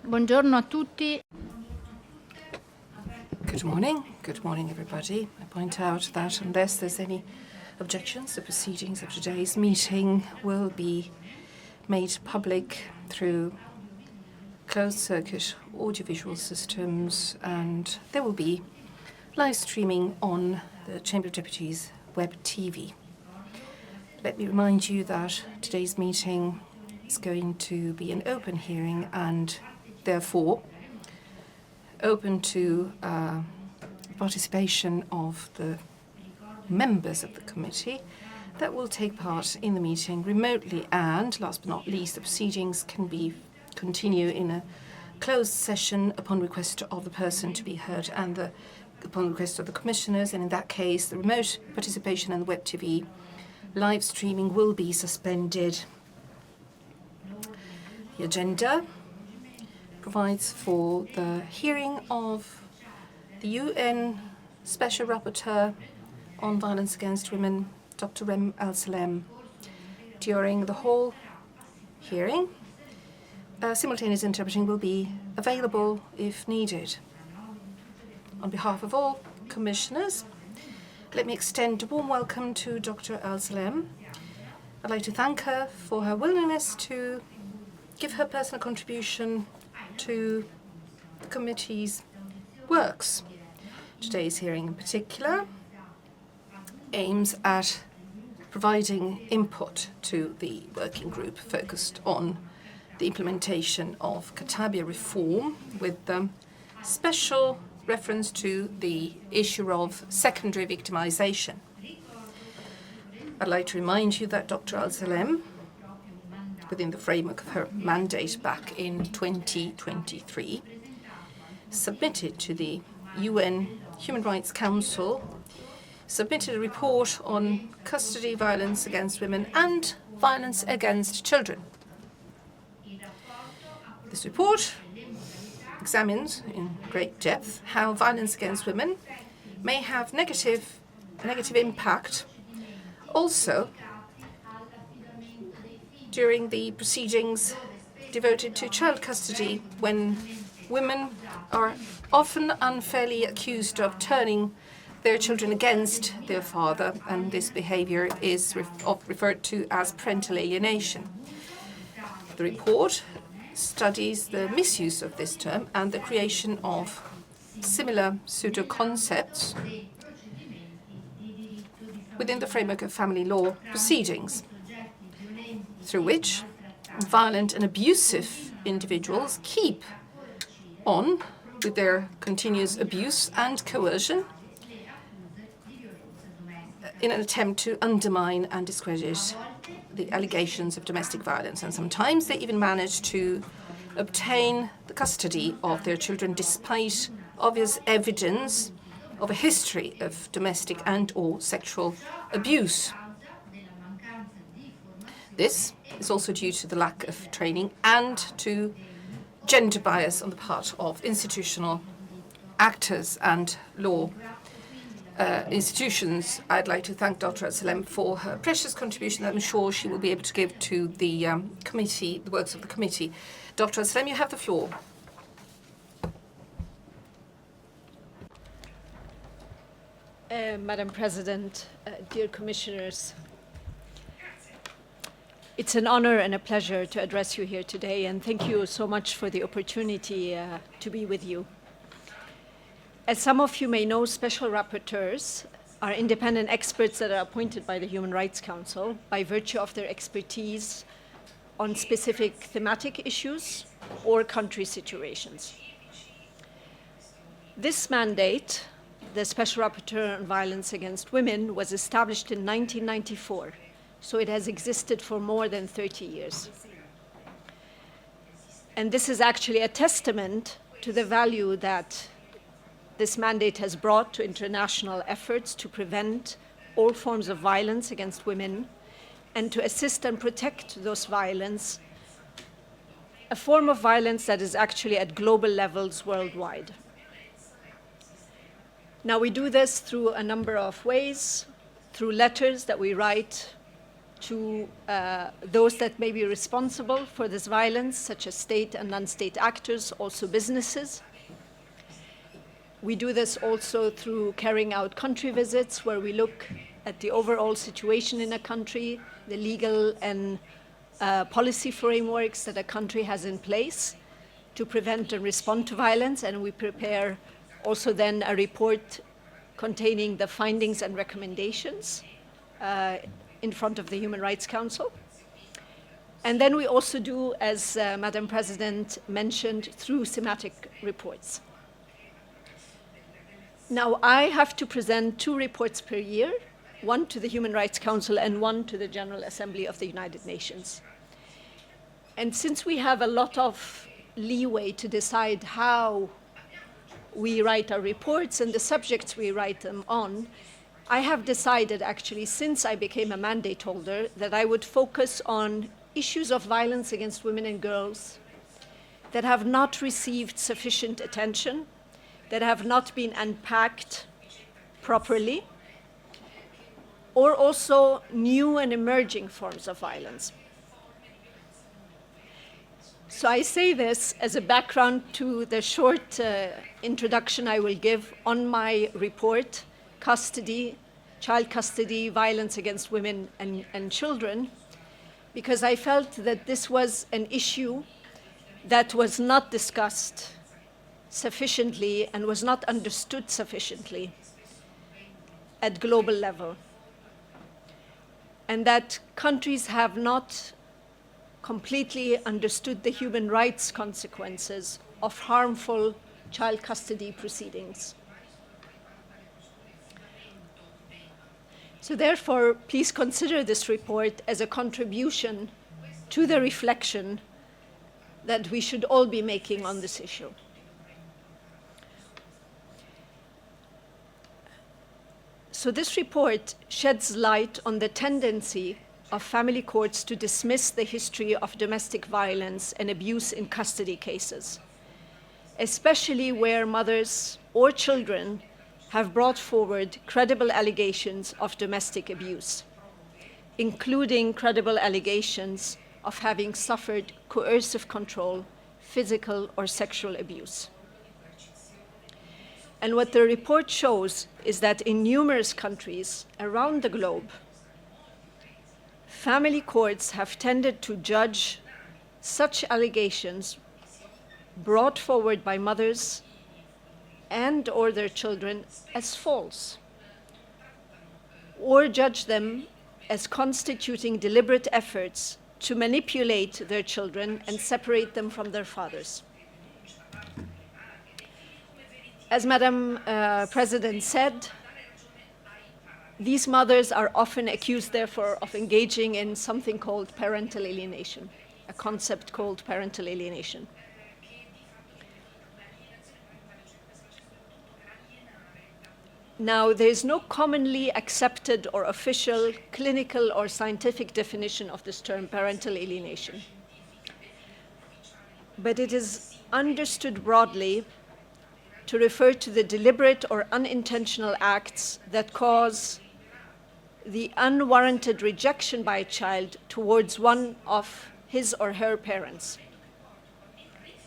Buongiorno a tutti. Good morning everybody. I point out that unless there's any objections, the proceedings of today's meeting will be made public through closed-circuit audiovisual systems, and there will be live streaming on the Chamber of Deputies web TV. Let me remind you that today's meeting is going to be an open hearing and therefore open to participation of the members of the committee that will take part in the meeting remotely. And last but not least, the proceedings can continue in a closed session upon request of the person to be heard and upon request of the commissioners. And in that case, the remote participation and the web TV live streaming will be suspended. The agenda provides for the hearing of the UN Special Rapporteur on Violence Against Women, Dr. Reem Alsalem. During the whole hearing, simultaneous interpreting will be available if needed. On behalf of all commissioners, let me extend a warm welcome to Dr. Alsalem. I'd like to thank her for her willingness to give her personal contribution to the committee's works. Today's hearing in particular aims at providing input to the working group focused on the implementation of Katabia reform with special reference to the issue of secondary victimization. I'd like to remind you that Dr. Alsalem, within the framework of her mandate back in 2023, submitted to the UN Human Rights Council, submitted a report on custody violence against women and violence against children. This report examines in great depth how violence against women may have a negative impact also during the proceedings devoted to child custody, when women are often unfairly accused of turning their children against their father, and this behavior is referred to as parental alienation. The report studies the misuse of this term and the creation of similar pseudo-concepts within the framework of family law proceedings, through which violent and abusive individuals keep on with their continuous abuse and coercion in an attempt to undermine and discredit the allegations of domestic violence. And sometimes they even manage to obtain the custody of their children despite obvious evidence of a history of domestic and/or sexual abuse. This is also due to the lack of training and to gender bias on the part of institutional actors and law institutions. I'd like to thank Dr. Alsalem for her precious contribution that I'm sure she will be able to give to the committee, the works of the committee. Dr. Alsalem, you have the floor. Madam President, dear commissioners, it's an honor and a pleasure to address you here today, and thank you so much for the opportunity to be with you. As some of you may know, special rapporteurs are independent experts that are appointed by the Human Rights Council by virtue of their expertise on specific thematic issues or country situations. This mandate, the Special Rapporteur on Violence Against Women, was established in 1994, so it has existed for more than 30 years. And this is actually a testament to the value that this mandate has brought to international efforts to prevent all forms of violence against women and to assist and protect those violence, a form of violence that is actually at global levels worldwide. Now, we do this through a number of ways, through letters that we write to those that may be responsible for this violence, such as state and non-state actors, also businesses. We do this also through carrying out country visits, where we look at the overall situation in a country, the legal and policy frameworks that a country has in place to prevent and respond to violence, and we prepare also then a report containing the findings and recommendations in front of the Human Rights Council. And then we also do, as Madam President mentioned, through thematic reports. Now, I have to present 2 reports per year, one to the Human Rights Council and one to the General Assembly of the United Nations. And since we have a lot of leeway to decide how we write our reports and the subjects we write them on, I have decided, actually, since I became a mandate holder, that I would focus on issues of violence against women and girls that have not received sufficient attention, that have not been unpacked properly, or also new and emerging forms of violence. So I say this as a background to the short introduction I will give on my report, Child Custody, Violence Against Women and Children, because I felt that this was an issue that was not discussed sufficiently and was not understood sufficiently at global level, and that countries have not completely understood the human rights consequences of harmful child custody proceedings. So therefore, please consider this report as a contribution to the reflection that we should all be making on this issue. So this report sheds light on the tendency of family courts to dismiss the history of domestic violence and abuse in custody cases, especially where mothers or children have brought forward credible allegations of domestic abuse, including credible allegations of having suffered coercive control, physical or sexual abuse. And what the report shows is that in numerous countries around the globe, family courts have tended to judge such allegations brought forward by mothers and or their children as false, or judge them as constituting deliberate efforts to manipulate their children and separate them from their fathers. As Madam President said, these mothers are often accused, therefore, of engaging in something called parental alienation, a concept called parental alienation. Now, there is no commonly accepted or official clinical or scientific definition of this term, parental alienation. But it is understood broadly to refer to the deliberate or unintentional acts that cause the unwarranted rejection by a child towards one of his or her parents,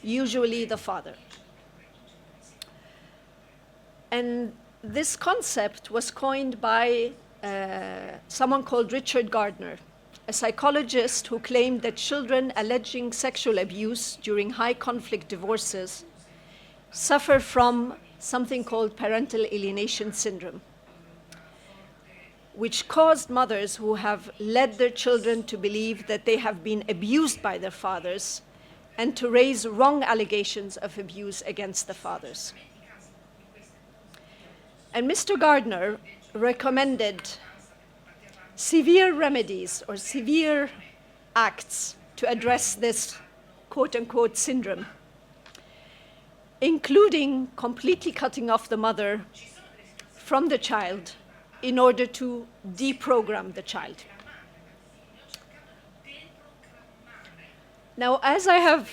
usually the father. And this concept was coined by someone called Richard Gardner, a psychologist who claimed that children alleging sexual abuse during high conflict divorces suffer from something called parental alienation syndrome, which caused mothers who have led their children to believe that they have been abused by their fathers and to raise wrong allegations of abuse against the fathers. And Mr. Gardner recommended severe remedies or severe acts to address this quote-unquote syndrome, including completely cutting off the mother from the child in order to deprogram the child. Now, as I have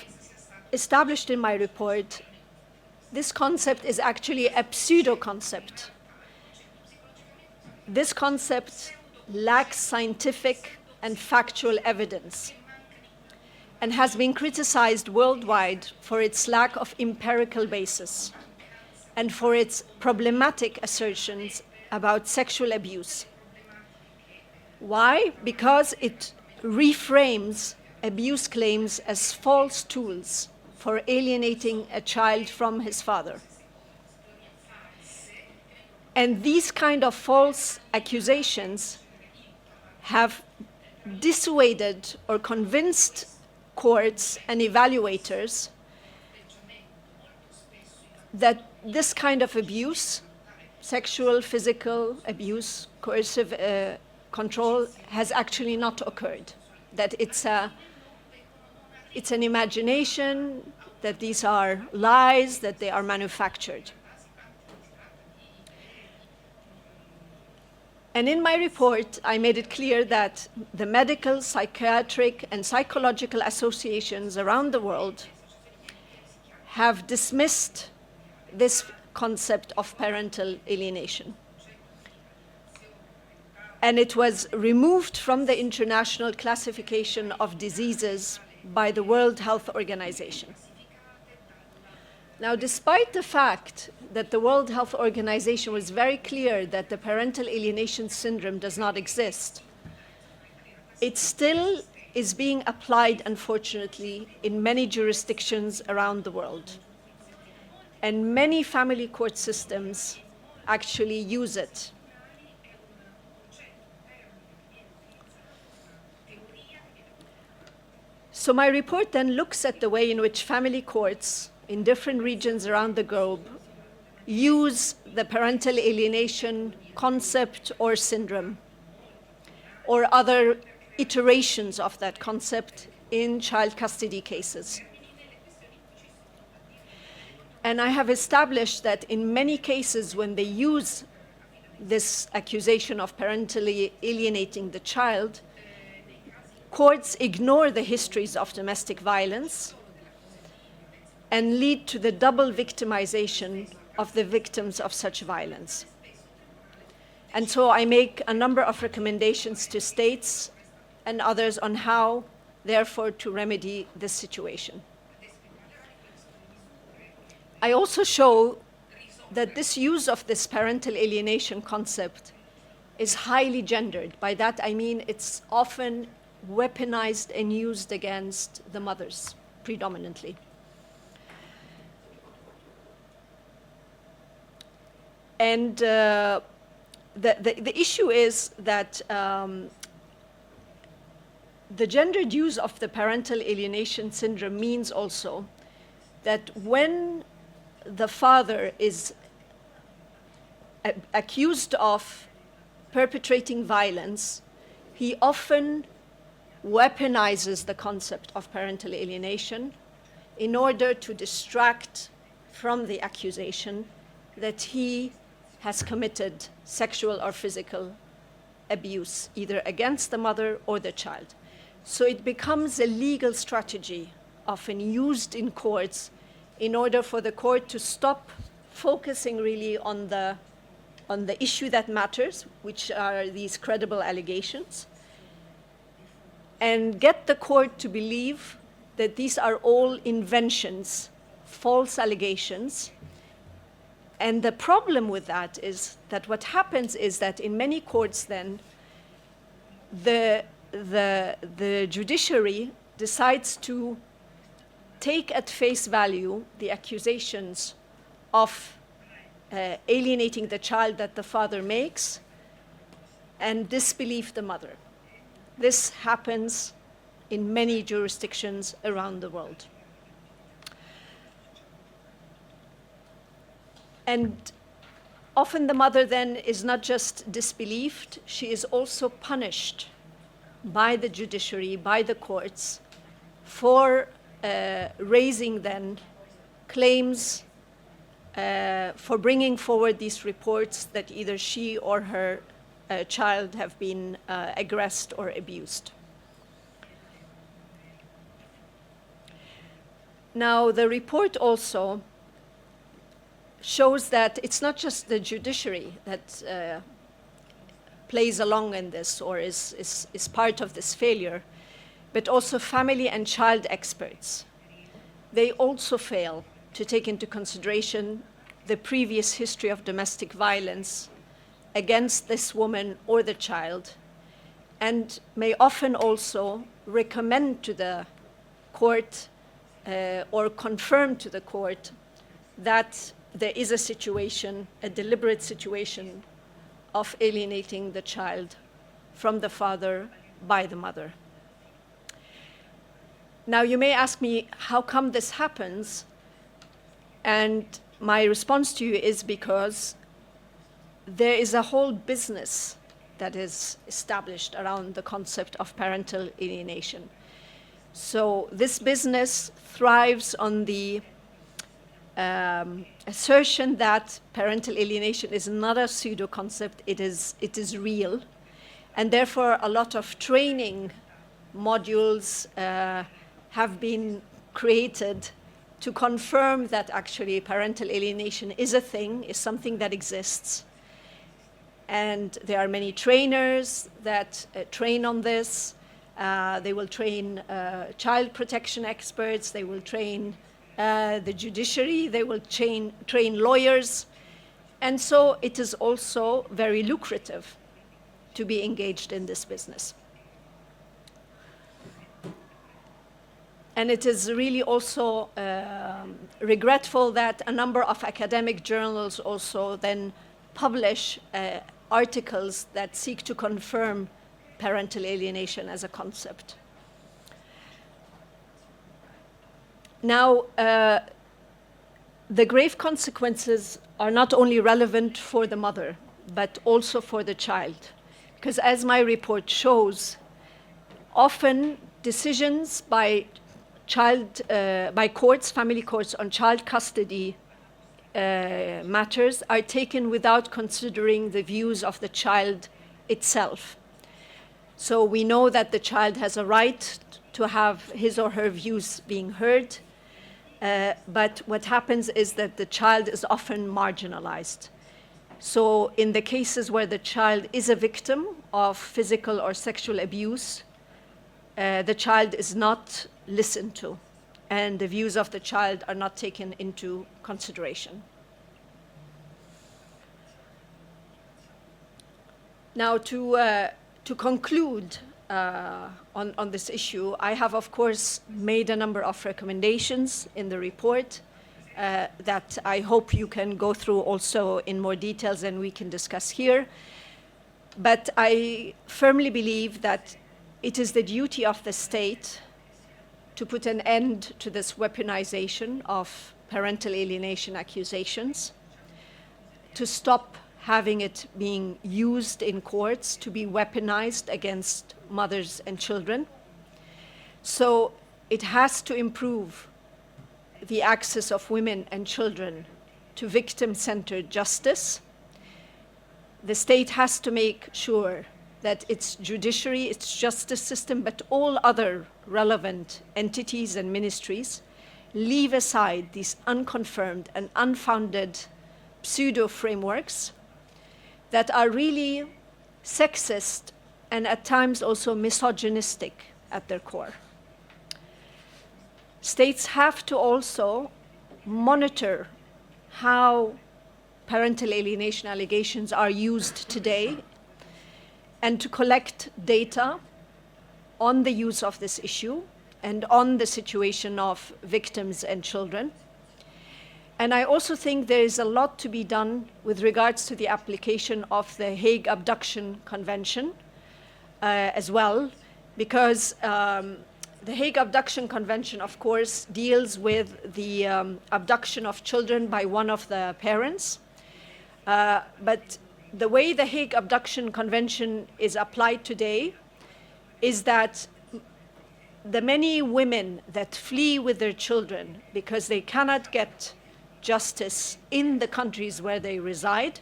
established in my report, this concept is actually a pseudo-concept. This concept lacks scientific and factual evidence, and has been criticized worldwide for its lack of empirical basis and for its problematic assertions about sexual abuse. Why? Because it reframes abuse claims as false tools for alienating a child from his father. And these kind of false accusations have dissuaded or convinced courts and evaluators that this kind of abuse, sexual, physical abuse, coercive control, has actually not occurred, that it's an imagination, that these are lies, that they are manufactured. And in my report, I made it clear that the medical, psychiatric, and psychological associations around the world have dismissed this concept of parental alienation. And it was removed from the international classification of diseases by the World Health Organization. Now, despite the fact that the World Health Organization was very clear that the parental alienation syndrome does not exist, it still is being applied, unfortunately, in many jurisdictions around the world. And many family court systems actually use it. So my report then looks at the way in which family courts in different regions around the globe use the parental alienation concept or syndrome, or other iterations of that concept in child custody cases. And I have established that in many cases when they use this accusation of parentally alienating the child, courts ignore the histories of domestic violence and lead to the double victimization of the victims of such violence. And so I make a number of recommendations to states and others on how, therefore, to remedy this situation. I also show that this use of this parental alienation concept is highly gendered. By that I mean it's often weaponized and used against the mothers, predominantly. And the issue is that the gendered use of the parental alienation syndrome means also that when the father is accused of perpetrating violence, he often weaponizes the concept of parental alienation in order to distract from the accusation that he has committed sexual or physical abuse, either against the mother or the child. So it becomes a legal strategy, often used in courts, in order for the court to stop focusing really on the issue that matters, which are these credible allegations, and get the court to believe that these are all inventions, false allegations. And the problem with that is that what happens is that in many courts then, the judiciary decides to take at face value the accusations of alienating the child that the father makes and disbelieve the mother. This happens in many jurisdictions around the world. And often the mother then is not just disbelieved, she is also punished by the judiciary, by the courts, for raising then claims for bringing forward these reports that either she or her child have been aggressed or abused. Now, the report also shows that it's not just the judiciary that plays along in this or is part of this failure, but also family and child experts. They also fail to take into consideration the previous history of domestic violence against this woman or the child, and may often also recommend to the court or confirm to the court that there is a situation, a deliberate situation of alienating the child from the father by the mother. Now, you may ask me, how come this happens? And my response to you is because there is a whole business that is established around the concept of parental alienation. So this business thrives on the assertion that parental alienation is not a pseudo concept, it is real. And therefore, a lot of training modules have been created to confirm that actually parental alienation is a thing, is something that exists. And there are many trainers that train on this. They will train child protection experts, they will train the judiciary, they will train lawyers. And so it is also very lucrative to be engaged in this business. And it is really also regretful that a number of academic journals also then publish articles that seek to confirm parental alienation as a concept. Now, the grave consequences are not only relevant for the mother, but also for the child. Because as my report shows, often decisions by courts, family courts on child custody matters are taken without considering the views of the child itself. So we know that the child has a right to have his or her views being heard, but what happens is that the child is often marginalized. So in the cases where the child is a victim of physical or sexual abuse, the child is not listened to, and the views of the child are not taken into consideration. Now, to conclude on this issue, I have, of course, made a number of recommendations in the report that I hope you can go through also in more details and we can discuss here. But I firmly believe that it is the duty of the state to put an end to this weaponization of parental alienation accusations, to stop having it being used in courts to be weaponized against mothers and children. So it has to improve the access of women and children to victim-centered justice. The state has to make sure that its judiciary, its justice system, but all other relevant entities and ministries leave aside these unconfirmed and unfounded pseudo-frameworks that are really sexist and at times also misogynistic at their core. States have to also monitor how parental alienation allegations are used today and to collect data on the use of this issue and on the situation of victims and children. And I also think there is a lot to be done with regards to the application of the Hague Abduction Convention as well, because the Hague Abduction Convention, of course, deals with the abduction of children by one of the parents. But the way the Hague Abduction Convention is applied today is that the many women that flee with their children because they cannot get justice in the countries where they reside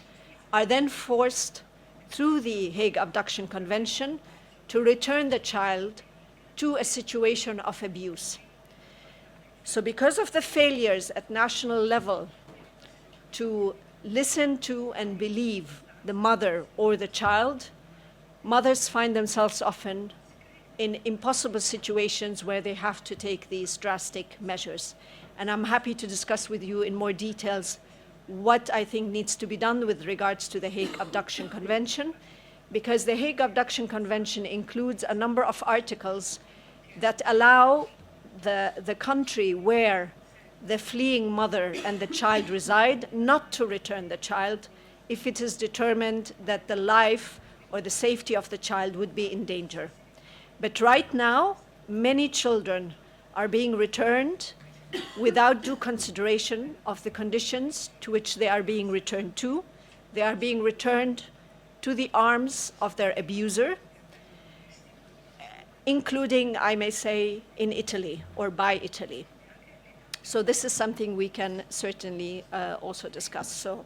are then forced through the Hague Abduction Convention to return the child to a situation of abuse. So because of the failures at national level to listen to and believe the mother or the child, mothers find themselves often in impossible situations where they have to take these drastic measures. And I'm happy to discuss with you in more details what I think needs to be done with regards to the Hague Abduction Convention, because the Hague Abduction Convention includes a number of articles that allow the country where the fleeing mother and the child reside not to return the child if it is determined that the life or the safety of the child would be in danger. But right now, many children are being returned without due consideration of the conditions to which they are being returned to. They are being returned to the arms of their abuser, including, I may say, in Italy or by Italy. So this is something we can certainly also discuss. So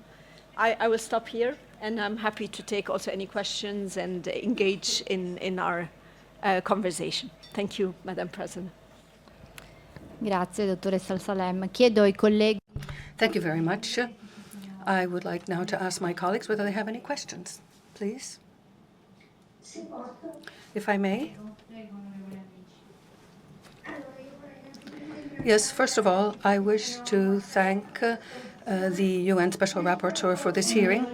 I will stop here, and I'm happy to take also any questions and engage in our conversation. Thank you, Madam President. Grazie, dottoressa Alsalem. Chiedo ai colleghi. Thank you very much. I would like now to ask my colleagues whether they have any questions, please. If I may. Yes, first of all, I wish to thank the UN Special Rapporteur for this hearing.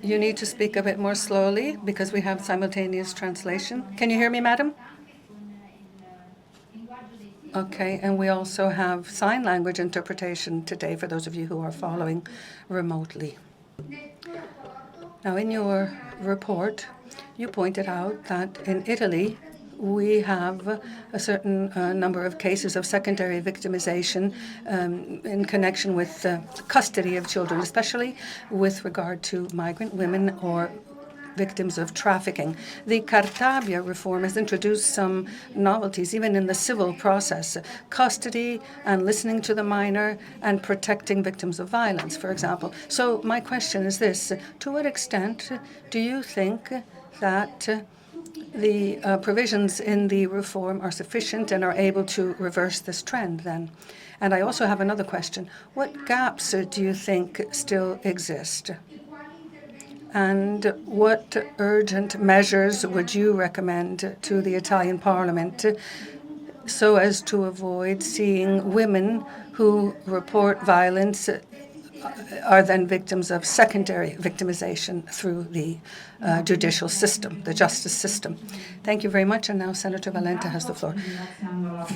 You need to speak a bit more slowly because we have simultaneous translation. Can you hear me, madam? Okay, and we also have sign language interpretation today for those of you who are following remotely. Now, in your report, you pointed out that in Italy, we have a certain number of cases of secondary victimization in connection with custody of children, especially with regard to migrant women or victims of trafficking. The Cartabia reform has introduced some novelties, even in the civil process, custody and listening to the minor and protecting victims of violence, for example. So my question is this: to what extent do you think that the provisions in the reform are sufficient and are able to reverse this trend then? And I also have another question. What gaps do you think still exist? And what urgent measures would you recommend to the Italian Parliament so as to avoid seeing women who report violence are then victims of secondary victimization through the judicial system, the justice system? Thank you very much. And now Senator Valente has the floor.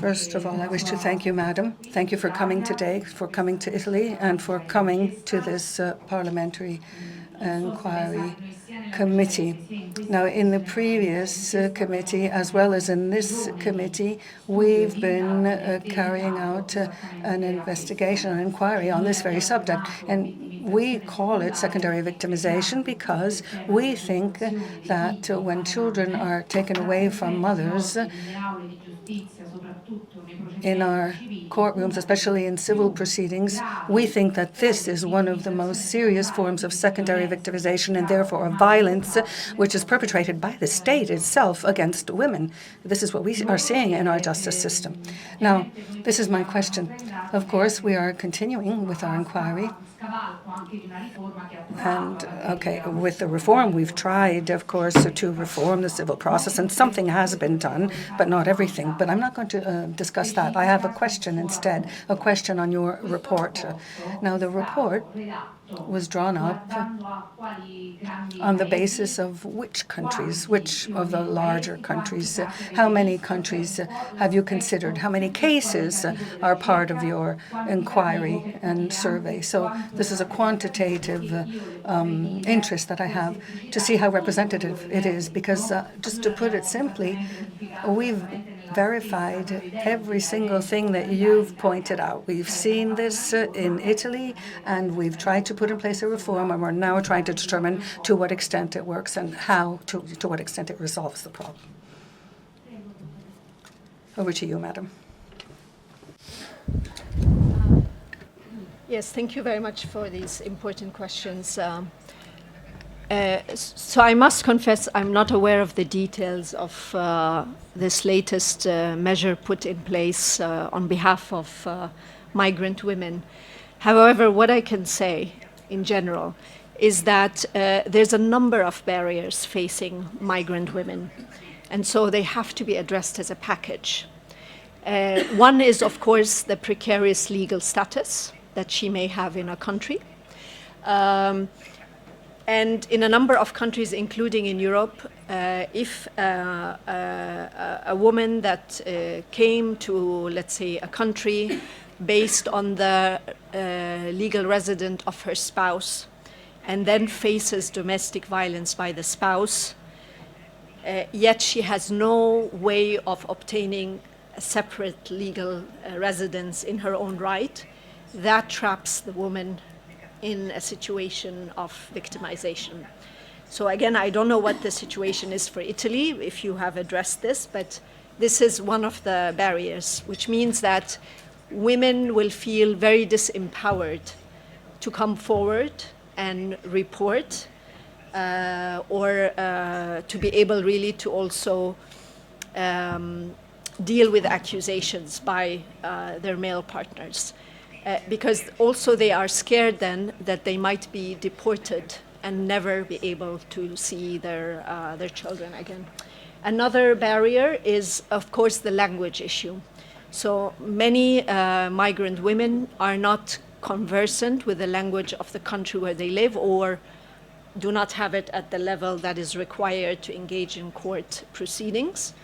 First of all, I wish to thank you, Madam. Thank you for coming today, for coming to Italy, and for coming to this parliamentary inquiry committee. Now, in the previous committee, as well as in this committee, we've been carrying out an investigation, an inquiry on this very subject. And we call it secondary victimization because we think that when children are taken away from mothers, in our courtrooms, especially in civil proceedings, we think that this is one of the most serious forms of secondary victimization and therefore of violence which is perpetrated by the state itself against women. This is what we are seeing in our justice system. Now, this is my question. Of course, we are continuing with our inquiry. And, okay, with the reform, we've tried, of course, to reform the civil process, and something has been done, but not everything. But I'm not going to discuss that. I have a question instead, a question on your report. Now, the report was drawn up on the basis of which countries, which of the larger countries? How many countries have you considered? How many cases are part of your inquiry and survey? So this is a quantitative interest that I have to see how representative it is, because just to put it simply, we've verified every single thing that you've pointed out. We've seen this in Italy, and we've tried to put in place a reform, and we're now trying to determine to what extent it works and how, to what extent it resolves the problem. Over to you, Madam. Yes, thank you very much for these important questions. So I must confess I'm not aware of the details of this latest measure put in place on behalf of migrant women. However, what I can say in general is that there's a number of barriers facing migrant women, and so they have to be addressed as a package. One is, of course, the precarious legal status that she may have in a country. And in a number of countries, including in Europe, if a woman that came to, let's say, a country based on the legal residence of her spouse and then faces domestic violence by the spouse, yet she has no way of obtaining a separate legal residence in her own right, that traps the woman in a situation of victimization. So again, I don't know what the situation is for Italy, if you have addressed this, but this is one of the barriers, which means that women will feel very disempowered to come forward and report, or to be able really to also deal with accusations by their male partners. Because also they are scared then that they might be deported and never be able to see their children again. Another barrier is, of course, the language issue. So many migrant women are not conversant with the language of the country where they live, or do not have it at the level that is required to engage in court proceedings.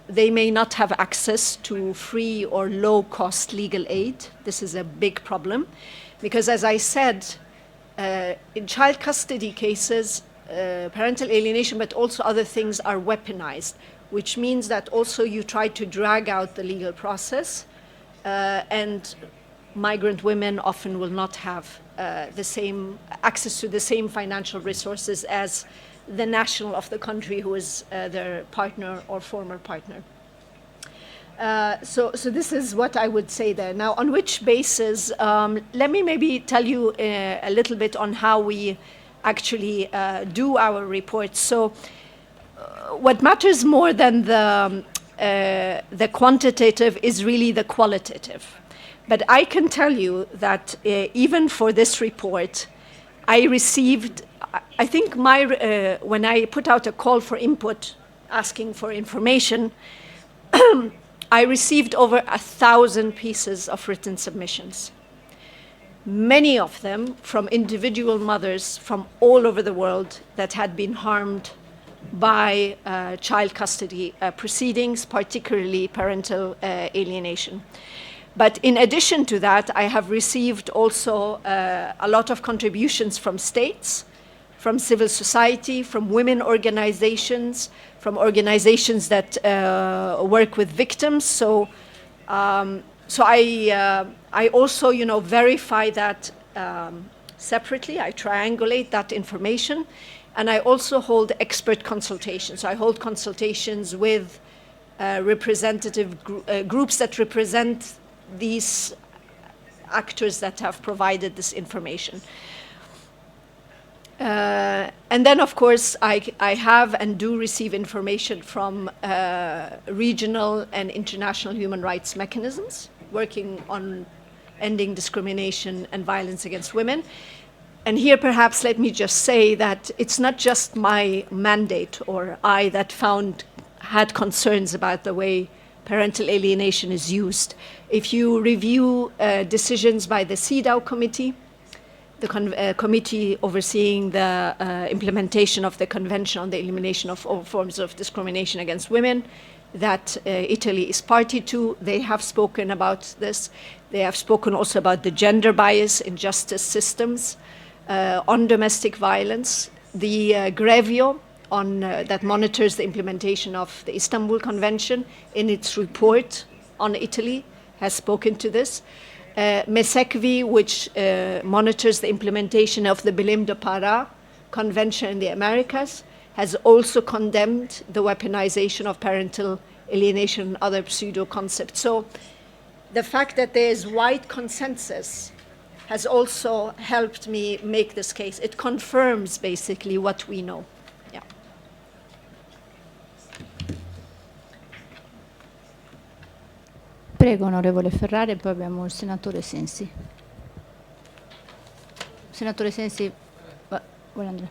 They may not have access to free or low-cost legal aid. This is a big problem because, as I said, in child custody cases, parental alienation, but also other things are weaponized, which means that also you try to drag out the legal process, and migrant women often will not have the same access to the same financial resources as the national of the country who is their partner or former partner. So this is what I would say there. Now, on which basis, let me maybe tell you a little bit on how we actually do our reports. So what matters more than the quantitative is really the qualitative. But I can tell you that even for this report, I received, I think when I put out a call for input, asking for information, I received over 1,000 pieces of written submissions. Many of them from individual mothers from all over the world that had been harmed by child custody proceedings, particularly parental alienation. But in addition to that, I have received also a lot of contributions from states, from civil society, from women organizations, from organizations that work with victims. So I also, verify that separately. I triangulate that information, and I also hold expert consultations. So I hold consultations with representative groups that represent these actors that have provided this information. And then, of course, I have and do receive information from regional and international human rights mechanisms working on ending discrimination and violence against women. And here, perhaps, let me just say that it's not just my mandate or I that had concerns about the way parental alienation is used. If you review decisions by the CEDAW committee, the committee overseeing the implementation of the Convention on the Elimination of All Forms of Discrimination Against Women, that Italy is party to, they have spoken about this. They have spoken also about the gender bias in justice systems, on domestic violence, the Grevio that monitors the implementation of the Istanbul Convention in its report on Italy has spoken to this. MESECVI, which monitors the implementation of the Belém do Pará Convention in the Americas, has also condemned the weaponization of parental alienation and other pseudo concepts. So the fact that there is wide consensus has also helped me make this case. It confirms basically what we know. Yeah. Prego, onorevole Ferrari, e poi abbiamo il senatore Sensi. Senatore Sensi, vuole Andrea.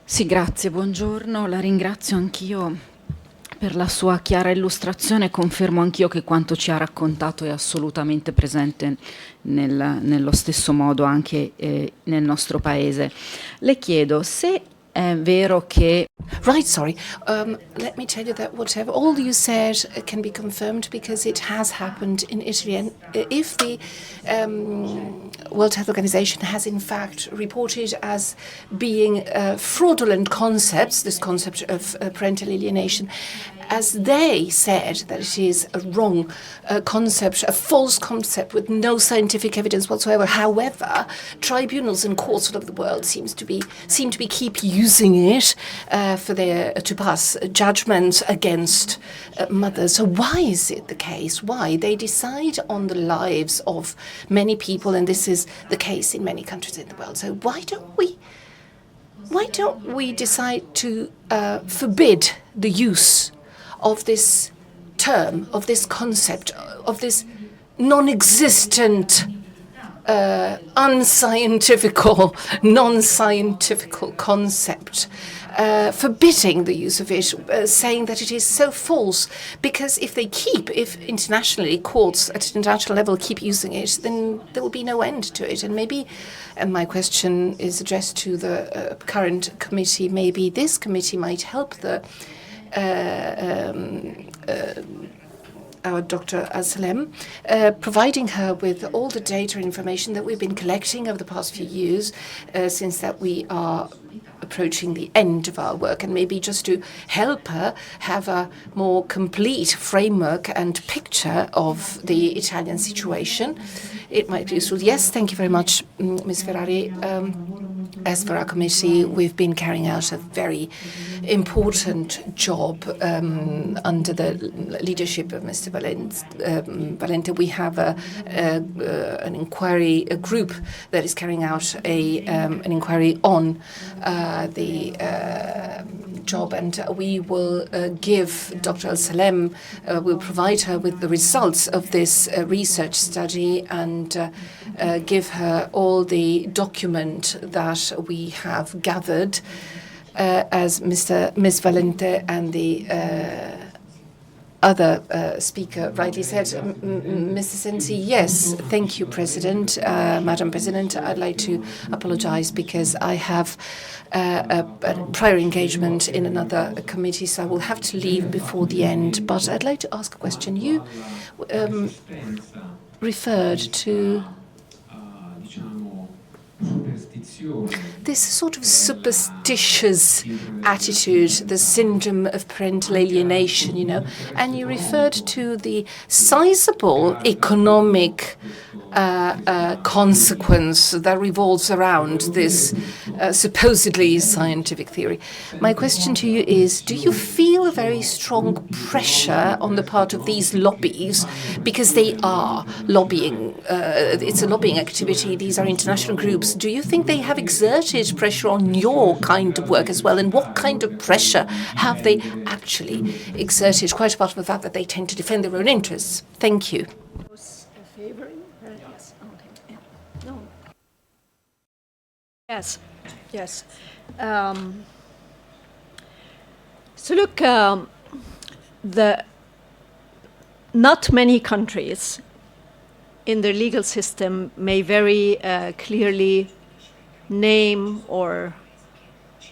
Sì, grazie, buongiorno. La ringrazio anch'io per la sua chiara illustrazione. Confermo anch'io che quanto ci ha raccontato è assolutamente presente nello stesso modo anche nel nostro paese. Le chiedo se è vero che... Right, sorry. Let me tell you that whatever all you said can be confirmed because it has happened in Italy. And if the World Health Organization has in fact reported as being fraudulent concepts, this concept of parental alienation, as they said that it is a wrong concept, a false concept with no scientific evidence whatsoever. However, tribunals and courts all over the world seem to be keep using it to pass judgments against mothers. So why is it the case? Why? They decide on the lives of many people, and this is the case in many countries in the world. So why don't we decide to forbid the use of this term, of this concept, of this non-existent, unscientifical, non-scientific concept, forbidding the use of it, saying that it is so false, because if internationally courts at international level keep using it, then there will be no end to it. And maybe, and my question is addressed to the current committee, maybe this committee might help our Dr. Alsalem, providing her with all the data and information that we've been collecting over the past few years, since that we are approaching the end of our work, and maybe just to help her have a more complete framework and picture of the Italian situation. It might be useful. Yes, thank you very much, Ms. Ferrari. As for our committee, we've been carrying out a very important job under the leadership of Mr. Valente. We have an inquiry, a group that is carrying out an inquiry on the job, and we will give Dr. Alsalem, will provide her with the results of this research study and give her all the document that we have gathered, as Ms. Valente and the other speaker rightly said. Mr. Sensi, yes, thank you, President. Madam President, I'd like to apologize because I have a prior engagement in another committee, so I will have to leave before the end. But I'd like to ask a question. You referred to this sort of superstitious attitude, the syndrome of parental alienation, and you referred to the sizable economic consequence that revolves around this supposedly scientific theory. My question to you is, do you feel a very strong pressure on the part of these lobbies, because they are lobbying, it's a lobbying activity, these are international groups. Do you think they have exerted pressure on your kind of work as well? And what kind of pressure have they actually exerted, quite apart from the fact that they tend to defend their own interests? Thank you. Yes. So look, not many countries in their legal system may very clearly name or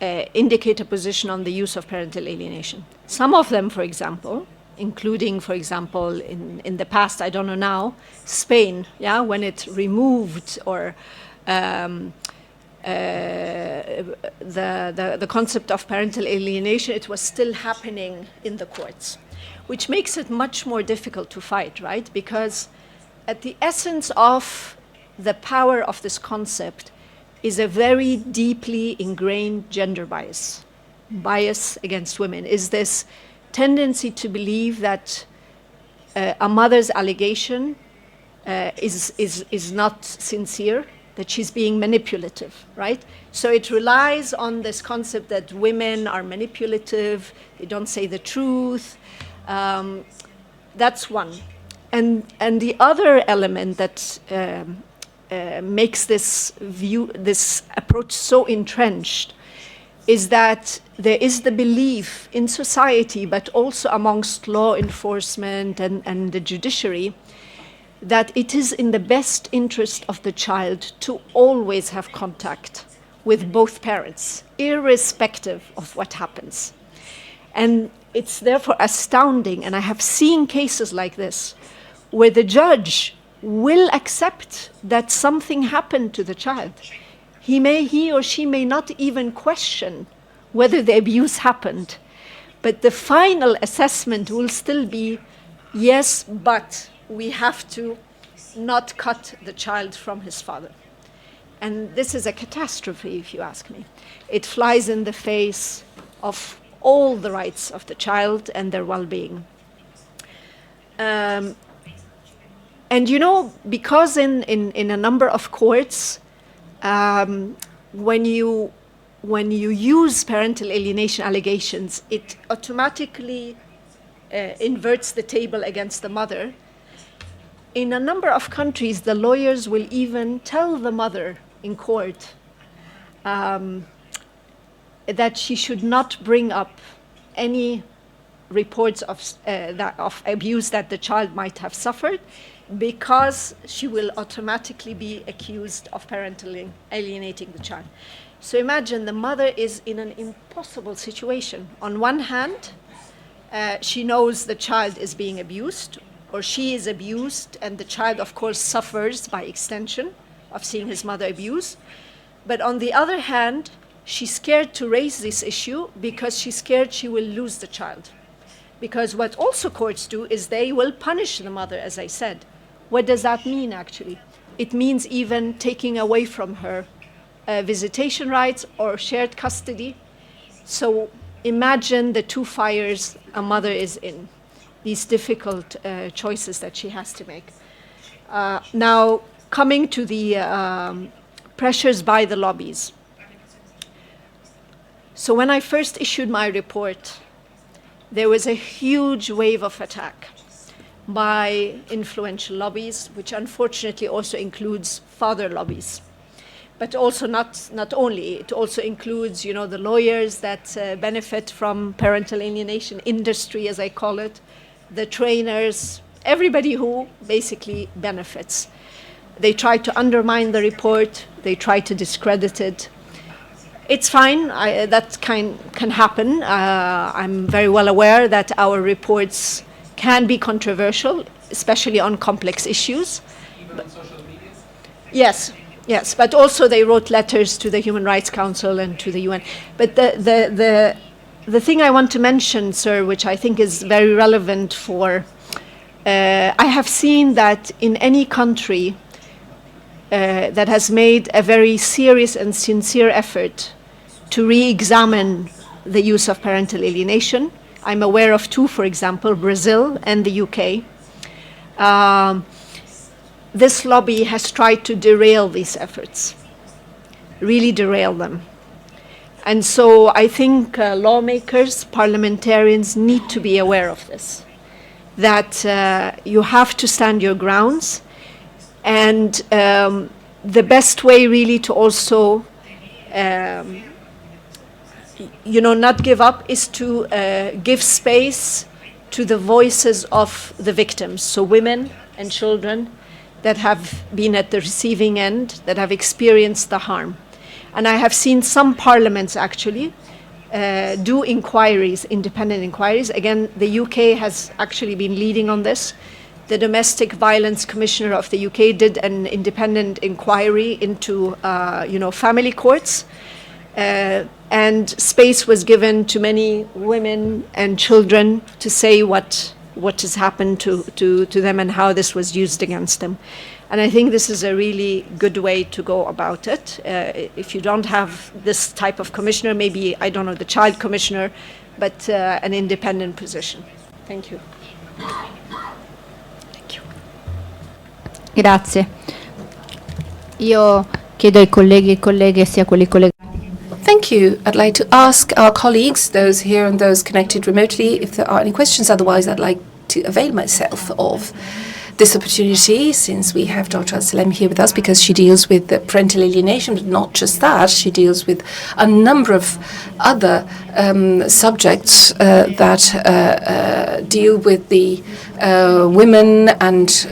indicate a position on the use of parental alienation. Some of them, for example, including, for example, in the past, I don't know now, Spain, when it removed or the concept of parental alienation, it was still happening in the courts, which makes it much more difficult to fight, right? Because at the essence of the power of this concept is a very deeply ingrained gender bias against women, is this tendency to believe that a mother's allegation is not sincere, that she's being manipulative, right? So it relies on this concept that women are manipulative, they don't say the truth. That's one. And the other element that makes this approach so entrenched is that there is the belief in society, but also amongst law enforcement and the judiciary, that it is in the best interest of the child to always have contact with both parents, irrespective of what happens. And it's therefore astounding, and I have seen cases like this, where the judge will accept that something happened to the child. He or she may not even question whether the abuse happened, but the final assessment will still be, yes, but we have to not cut the child from his father. And this is a catastrophe, if you ask me. It flies in the face of all the rights of the child and their well-being. And you know, because in a number of courts, when you use parental alienation allegations, it automatically inverts the table against the mother. In a number of countries, the lawyers will even tell the mother in court that she should not bring up any reports of abuse that the child might have suffered, because she will automatically be accused of parentally alienating the child. So imagine the mother is in an impossible situation. On one hand, she knows the child is being abused, or she is abused, and the child, of course, suffers by extension of seeing his mother abused. But on the other hand, she's scared to raise this issue because she's scared she will lose the child. Because what also courts do is they will punish the mother, as I said. What does that mean, actually? It means even taking away from her visitation rights or shared custody. So imagine the two fires a mother is in, these difficult choices that she has to make. Now, coming to the pressures by the lobbies. So when I first issued my report, there was a huge wave of attack by influential lobbies, which unfortunately also includes father lobbies. But also not only, it also includes, you know, the lawyers that benefit from parental alienation industry, as I call it, the trainers, everybody who basically benefits. They try to undermine the report, they try to discredit it. It's fine, that can happen. I'm very well aware that our reports can be controversial, especially on complex issues. Even on social media? Yes, but also they wrote letters to the Human Rights Council and to the UN. But the thing I want to mention, sir, which I think is very relevant for, I have seen that in any country that has made a very serious and sincere effort to re-examine the use of parental alienation. I'm aware of two, for example, Brazil and the UK. This lobby has tried to derail these efforts, really derail them. And so I think lawmakers, parliamentarians need to be aware of this, that you have to stand your grounds. And the best way really to also not give up is to give space to the voices of the victims, so women and children that have been at the receiving end, that have experienced the harm. And I have seen some parliaments actually do inquiries, independent inquiries. Again, the UK has actually been leading on this. The Domestic Violence Commissioner of the UK did an independent inquiry into family courts. And space was given to many women and children to say what has happened to them and how this was used against them. And I think this is a really good way to go about it. If you don't have this type of commissioner, maybe, I don't know, the child commissioner, but an independent position. Thank you. Thank you. Grazie. Io chiedo ai colleghi e colleghe, sia quelli collegati. Thank you. I'd like to ask our colleagues, those here and those connected remotely, if there are any questions. Otherwise, I'd like to avail myself of this opportunity, since we have Dr. Alsalem here with us, because she deals with the parental alienation, but not just that, she deals with a number of other subjects that deal with the women and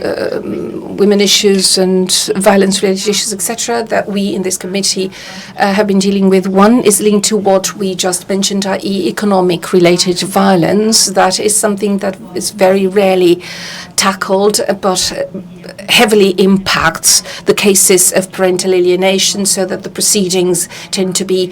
women issues and violence-related issues, etc., that we in this committee have been dealing with. One is linked to what we just mentioned, i.e. economic-related violence. That is something that is very rarely tackled, but heavily impacts the cases of parental alienation, so that the proceedings tend to be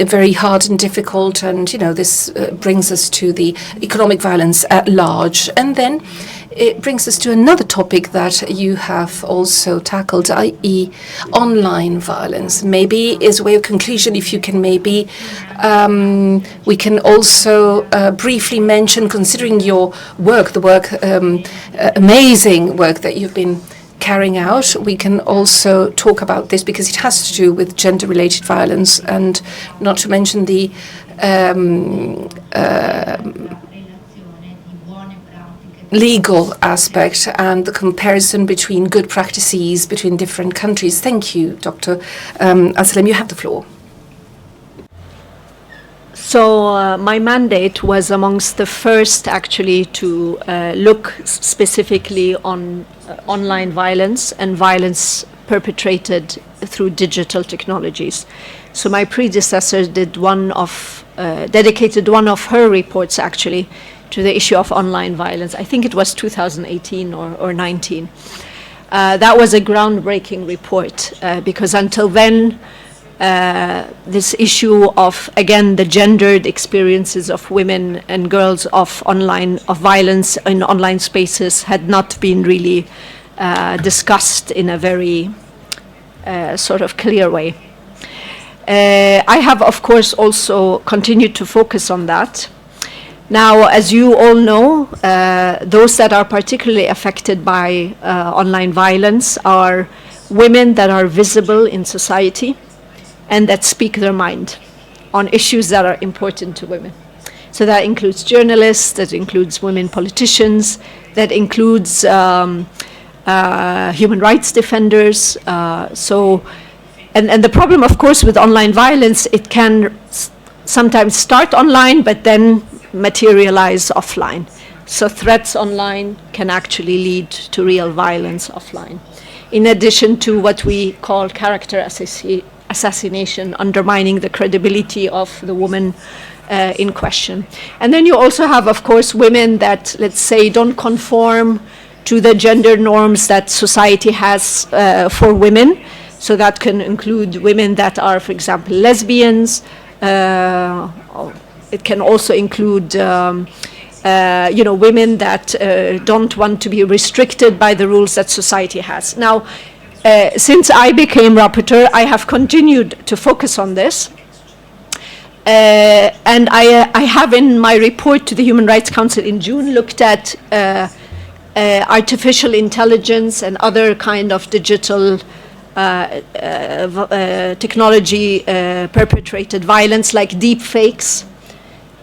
very hard and difficult. And, this brings us to the economic violence at large. And then it brings us to another topic that you have also tackled, i.e. online violence. Maybe as a way of conclusion, if you can maybe, we can also briefly mention, considering your work, amazing work that you've been carrying out, we can also talk about this because it has to do with gender-related violence, and not to mention the legal aspect and the comparison between good practices between different countries. Thank you, Dr. Alsalem. You have the floor. So my mandate was amongst the first actually to look specifically on online violence and violence perpetrated through digital technologies. So my predecessor did dedicated one of her reports actually to the issue of online violence. I think it was 2018 or 19. That was a groundbreaking report because until then, this issue of, again, the gendered experiences of women and girls of violence in online spaces had not been really discussed in a very sort of clear way. I have, of course, also continued to focus on that. Now, as you all know, those that are particularly affected by online violence are women that are visible in society and that speak their mind on issues that are important to women. So that includes journalists, that includes women politicians, that includes human rights defenders. And the problem, of course, with online violence, it can sometimes start online, but then materialize offline. So threats online can actually lead to real violence offline, in addition to what we call character assassination, undermining the credibility of the woman in question. And then you also have, of course, women that, let's say, don't conform to the gender norms that society has for women. So that can include women that are, for example, lesbians. It can also include women that don't want to be restricted by the rules that society has. Now, since I became rapporteur, I have continued to focus on this. And I have in my report to the Human Rights Council in June looked at artificial intelligence and other kind of digital technology perpetrated violence like deep fakes,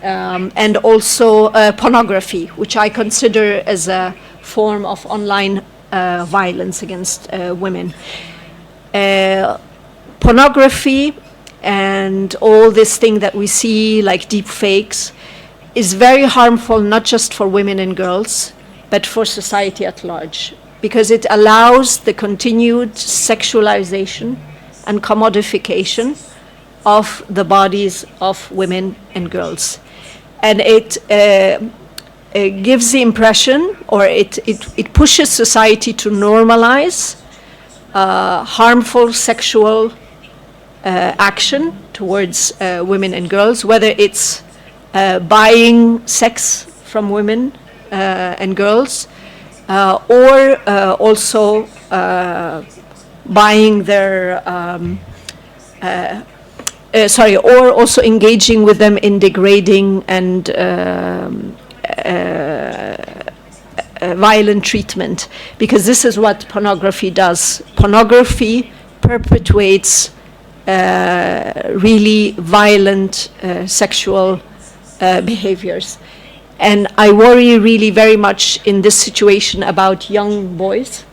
and also pornography, which I consider as a form of online violence against women. Pornography and all this thing that we see like deep fakes is very harmful, not just for women and girls, but for society at large, because it allows the continued sexualization and commodification of the bodies of women and girls. And it gives the impression, or it pushes society to normalize harmful sexual action towards women and girls, whether it's buying sex from women and girls, or also buying their or also engaging with them in degrading and violent treatment, because this is what pornography does. Pornography perpetuates really violent sexual behaviors. And I worry really very much in this situation about young boys,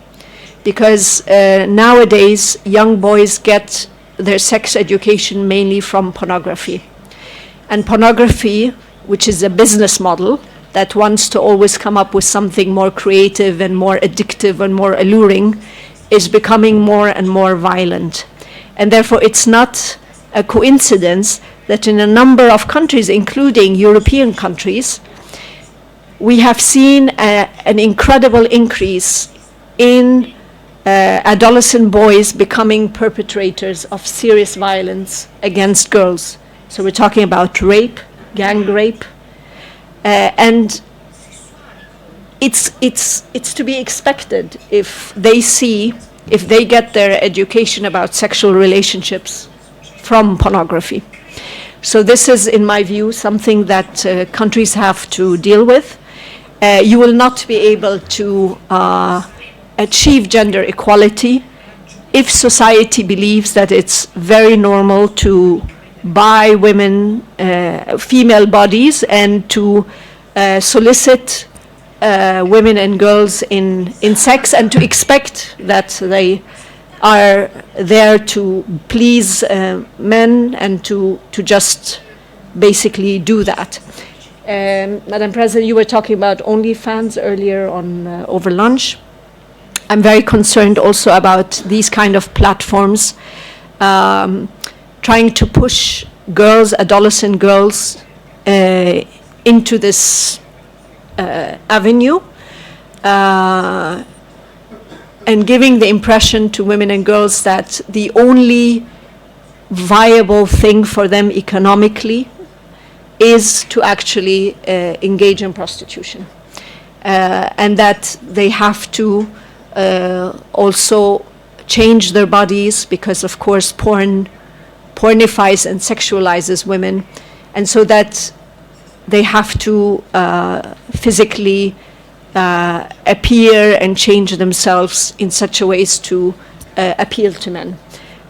because nowadays young boys get their sex education mainly from pornography. And pornography, which is a business model that wants to always come up with something more creative and more addictive and more alluring, is becoming more and more violent. And therefore it's not a coincidence that in a number of countries, including European countries, we have seen an incredible increase in adolescent boys becoming perpetrators of serious violence against girls. So we're talking about rape, gang rape, and it's to be expected if they get their education about sexual relationships from pornography. So this is, in my view, something that countries have to deal with. You will not be able to achieve gender equality if society believes that it's very normal to buy women, female bodies, and to solicit women and girls in sex, and to expect that they are there to please men and to just basically do that. Madam President, you were talking about OnlyFans earlier on over lunch. I'm very concerned also about these kind of platforms trying to push girls, adolescent girls, into this avenue, and giving the impression to women and girls that the only viable thing for them economically is to actually engage in prostitution, and that they have to also change their bodies, because of course porn pornifies and sexualizes women, and so that they have to physically appear and change themselves in such a way as to appeal to men.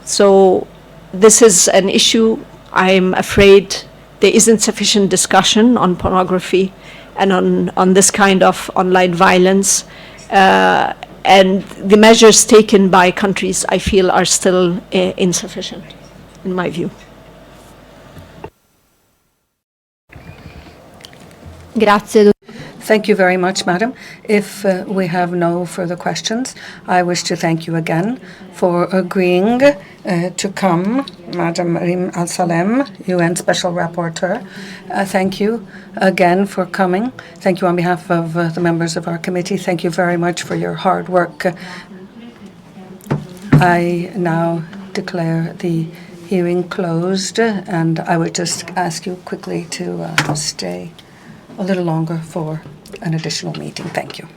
So this is an issue. I'm afraid there isn't sufficient discussion on pornography and on this kind of online violence. And the measures taken by countries, I feel, are still insufficient, in my view. Grazie. Thank you very much, Madam. If we have no further questions, I wish to thank you again for agreeing to come, Madam Reem Alsalem, UN Special Rapporteur. Thank you again for coming. Thank you on behalf of the members of our committee. Thank you very much for your hard work. I now declare the hearing closed, and I would just ask you quickly to stay a little longer for an additional meeting. Thank you.